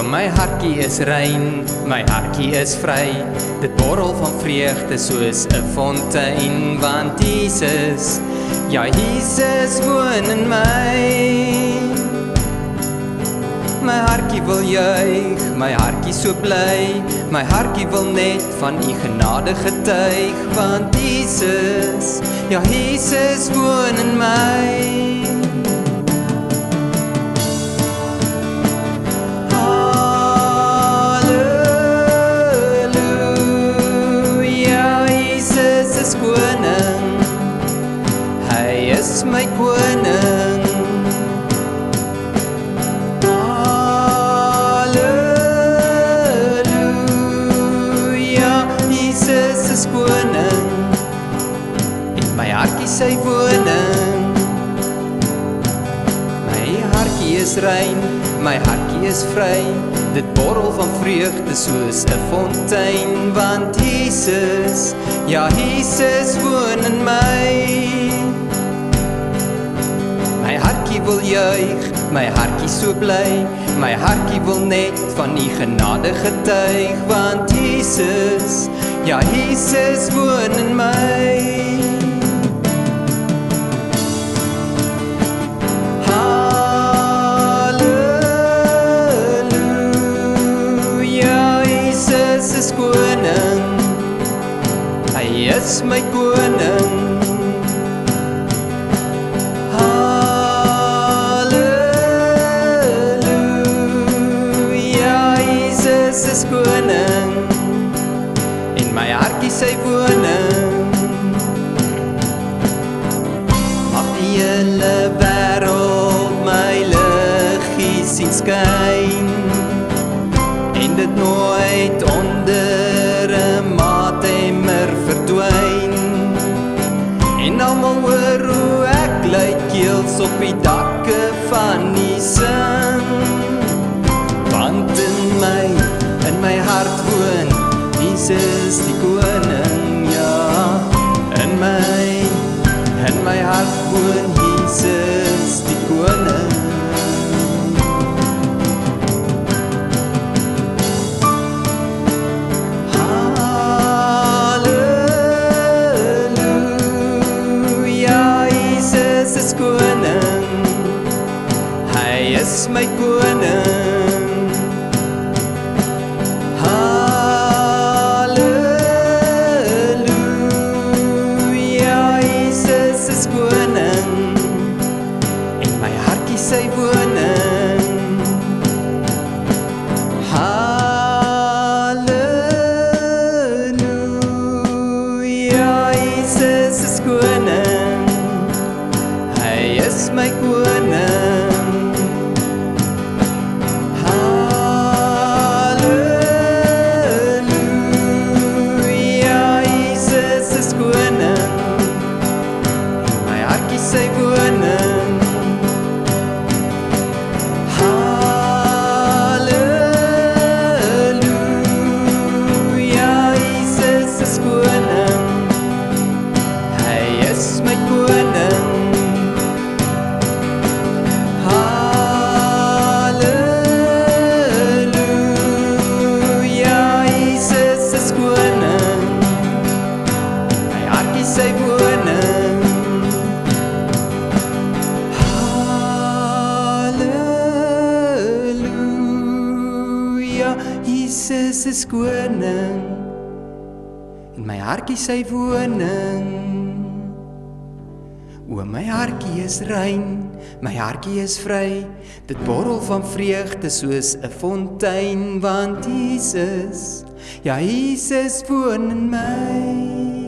O my hartjie is rein, my hartjie is vry. Dit borrel van vreugde soos 'n fontein, want Jesus, ja Jesus woon in my. My hartjie wil juig, my hartjie so bly. My hartjie wil net van u genade getuig, want Jesus, ja Jesus woon in my. Koning, hy is my koning. Halleluja, Jesus is koning, en my hartjie sy woning. My hartjie is rein, my hartjie is vry. Dit borrel van vreugde soos 'n fontein, want Jesus, ja Jesus woon in my. My hartjie wil juig, my hartjie so bly. My hartjie wil net van u genade getuig, want Jesus, ja Jesus woon in my. Is koning, hy is my koning. Halleluja, Jesus is koning, en my hartjie sy woning. Mag die hele wêreld my liggie sien skyn, en dit nooit onder 'n maatemmer verdwyn. En almal hoor hoe ek luidkeels op die dakke van die sin. Want in my hart woon Jesus die koning, ja. In my hart woon Jesus die koning. Koning, hy is my koning. Halleluja, Jesus is koning, en my hartjie sy woning. Halleluja, Jesus is koning, is my koning. Halleluja, Jesus is koning, my hartjie sy woning. Halleluja, Jesus is koning, hy is my koning. Sy woning. Halleluja, Jesus is koning, en my hartjie sy woning. O my hartjie is rein, my hartjie is vry. Dit borrel van vreugde soos 'n fontein, want Jesus, ja Jesus woon in my.